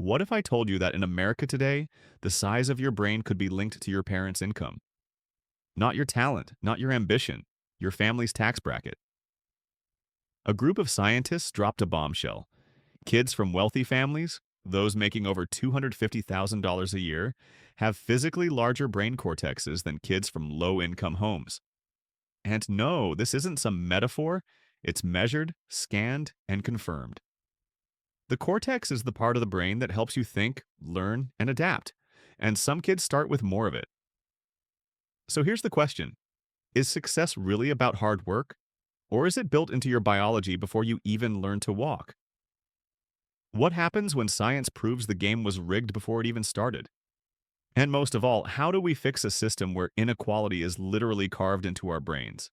What if I told you that in America today, the size of your brain could be linked to your parents' income? Not your talent, not your ambition, your family's tax bracket. A group of scientists dropped a bombshell. Kids from wealthy families, those making over $250,000 a year, have physically larger brain cortexes than kids from low-income homes. And no, this isn't some metaphor. It's measured, scanned, and confirmed. The cortex is the part of the brain that helps you think, learn, and adapt. And some kids start with more of it. So here's the question. Is success really about hard work? Or is it built into your biology before you even learn to walk? What happens when science proves the game was rigged before it even started? And most of all, how do we fix a system where inequality is literally carved into our brains?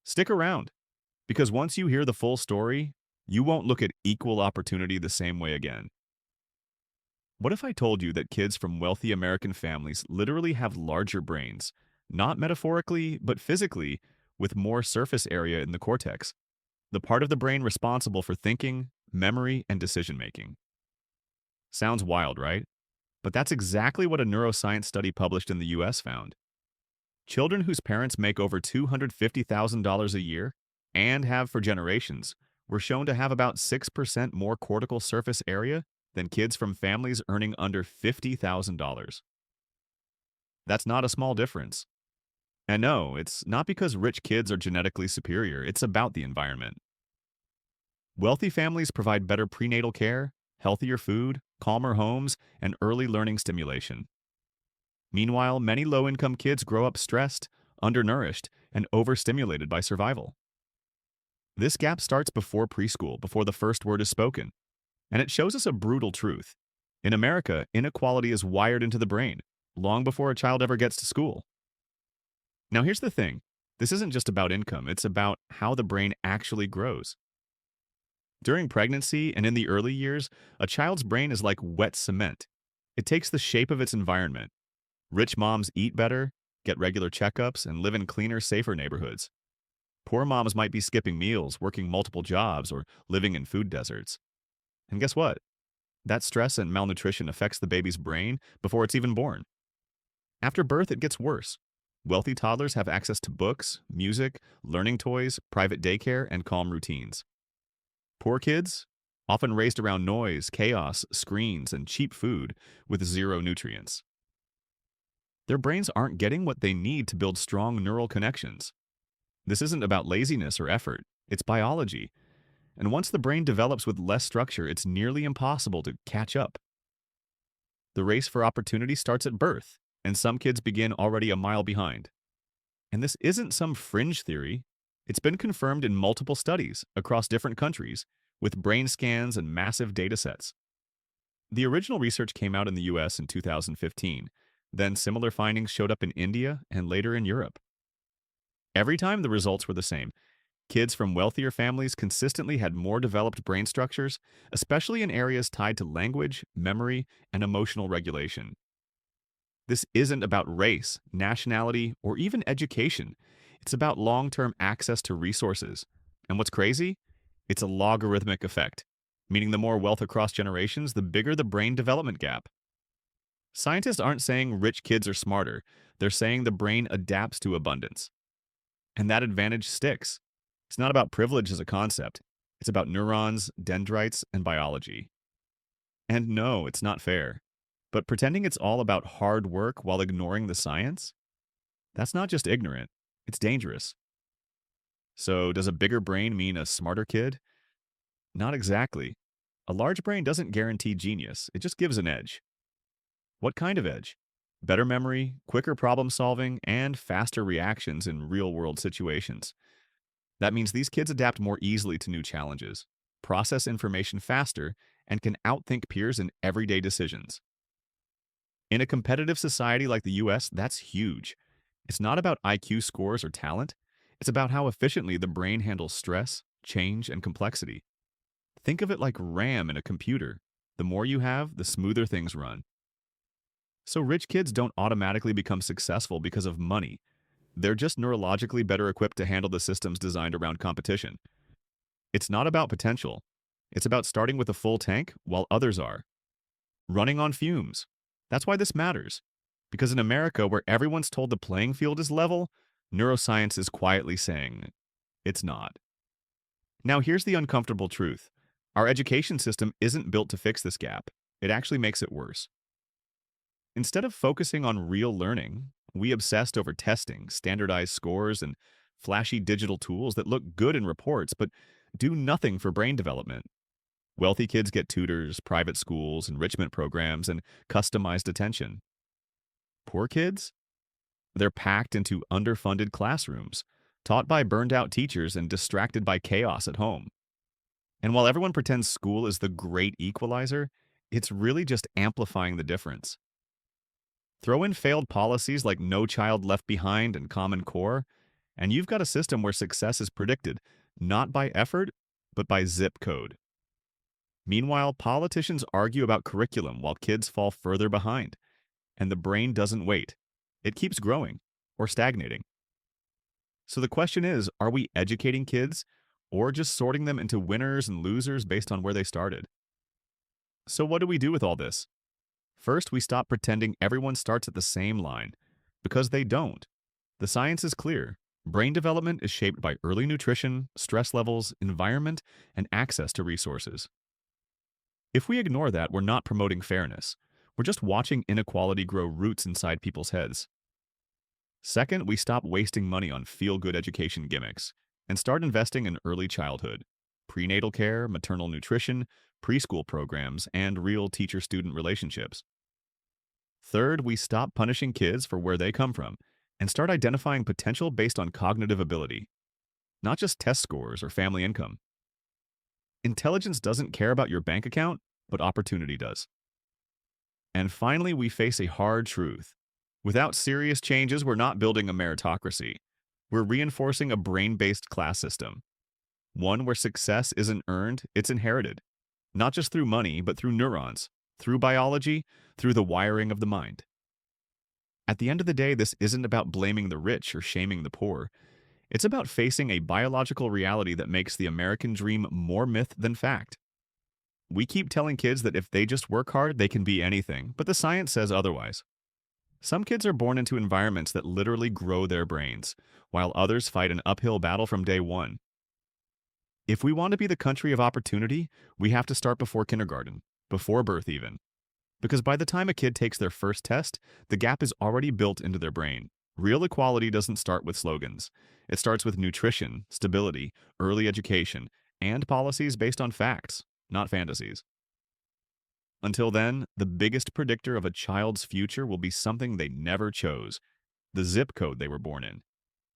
Stick around, because once you hear the full story, you won't look at equal opportunity the same way again. What if I told you that kids from wealthy American families literally have larger brains, not metaphorically, but physically, with more surface area in the cortex, the part of the brain responsible for thinking, memory, and decision-making? Sounds wild, right? But that's exactly what a neuroscience study published in the US found. Children whose parents make over $250,000 a year and have for generations were shown to have about 6% more cortical surface area than kids from families earning under $50,000. That's not a small difference. And no, it's not because rich kids are genetically superior, it's about the environment. Wealthy families provide better prenatal care, healthier food, calmer homes, and early learning stimulation. Meanwhile, many low-income kids grow up stressed, undernourished, and overstimulated by survival. This gap starts before preschool, before the first word is spoken. And it shows us a brutal truth. In America, inequality is wired into the brain, long before a child ever gets to school. Now here's the thing. This isn't just about income, it's about how the brain actually grows. During pregnancy and in the early years, a child's brain is like wet cement. It takes the shape of its environment. Rich moms eat better, get regular checkups, and live in cleaner, safer neighborhoods. Poor moms might be skipping meals, working multiple jobs, or living in food deserts. And guess what? That stress and malnutrition affects the baby's brain before it's even born. After birth, it gets worse. Wealthy toddlers have access to books, music, learning toys, private daycare, and calm routines. Poor kids, often raised around noise, chaos, screens, and cheap food with zero nutrients. Their brains aren't getting what they need to build strong neural connections. This isn't about laziness or effort, it's biology. And once the brain develops with less structure, it's nearly impossible to catch up. The race for opportunity starts at birth, and some kids begin already a mile behind. And this isn't some fringe theory. It's been confirmed in multiple studies across different countries with brain scans and massive data sets. The original research came out in the US in 2015. Then similar findings showed up in India and later in Europe. Every time the results were the same. Kids from wealthier families consistently had more developed brain structures, especially in areas tied to language, memory, and emotional regulation. This isn't about race, nationality, or even education. It's about long-term access to resources. And what's crazy? It's a logarithmic effect, meaning the more wealth across generations, the bigger the brain development gap. Scientists aren't saying rich kids are smarter. They're saying the brain adapts to abundance. And that advantage sticks. It's not about privilege as a concept. It's about neurons, dendrites, and biology. And no, it's not fair. But pretending it's all about hard work while ignoring the science? That's not just ignorant, it's dangerous. So, does a bigger brain mean a smarter kid? Not exactly. A large brain doesn't guarantee genius, it just gives an edge. What kind of edge? Better memory, quicker problem solving, and faster reactions in real-world situations. That means these kids adapt more easily to new challenges, process information faster, and can outthink peers in everyday decisions. In a competitive society like the US, that's huge. It's not about IQ scores or talent. It's about how efficiently the brain handles stress, change, and complexity. Think of it like RAM in a computer. The more you have, the smoother things run. So rich kids don't automatically become successful because of money. They're just neurologically better equipped to handle the systems designed around competition. It's not about potential. It's about starting with a full tank while others are running on fumes. That's why this matters. Because in America, where everyone's told the playing field is level, neuroscience is quietly saying it's not. Now, here's the uncomfortable truth. Our education system isn't built to fix this gap. It actually makes it worse. Instead of focusing on real learning, we obsessed over testing, standardized scores, and flashy digital tools that look good in reports but do nothing for brain development. Wealthy kids get tutors, private schools, enrichment programs, and customized attention. Poor kids? They're packed into underfunded classrooms, taught by burned out teachers and distracted by chaos at home. And while everyone pretends school is the great equalizer, it's really just amplifying the difference. Throw in failed policies like No Child Left Behind and Common Core, and you've got a system where success is predicted not by effort, but by zip code. Meanwhile, politicians argue about curriculum while kids fall further behind, and the brain doesn't wait. It keeps growing or stagnating. So the question is, are we educating kids or just sorting them into winners and losers based on where they started? So what do we do with all this? First, we stop pretending everyone starts at the same line, because they don't. The science is clear. Brain development is shaped by early nutrition, stress levels, environment, and access to resources. If we ignore that, we're not promoting fairness. We're just watching inequality grow roots inside people's heads. Second, we stop wasting money on feel-good education gimmicks and start investing in early childhood, prenatal care, maternal nutrition, preschool programs, and real teacher-student relationships. Third, we stop punishing kids for where they come from and start identifying potential based on cognitive ability, not just test scores or family income. Intelligence doesn't care about your bank account, but opportunity does. And finally, we face a hard truth. Without serious changes, we're not building a meritocracy. We're reinforcing a brain-based class system, one where success isn't earned, it's inherited, not just through money, but through neurons, through biology, through the wiring of the mind. At the end of the day, this isn't about blaming the rich or shaming the poor. It's about facing a biological reality that makes the American dream more myth than fact. We keep telling kids that if they just work hard, they can be anything, but the science says otherwise. Some kids are born into environments that literally grow their brains, while others fight an uphill battle from day one. If we want to be the country of opportunity, we have to start before kindergarten, before birth even. Because by the time a kid takes their first test, the gap is already built into their brain. Real equality doesn't start with slogans. It starts with nutrition, stability, early education, and policies based on facts, not fantasies. Until then, the biggest predictor of a child's future will be something they never chose, the zip code they were born in.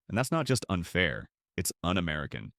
And that's not just unfair, it's un-American.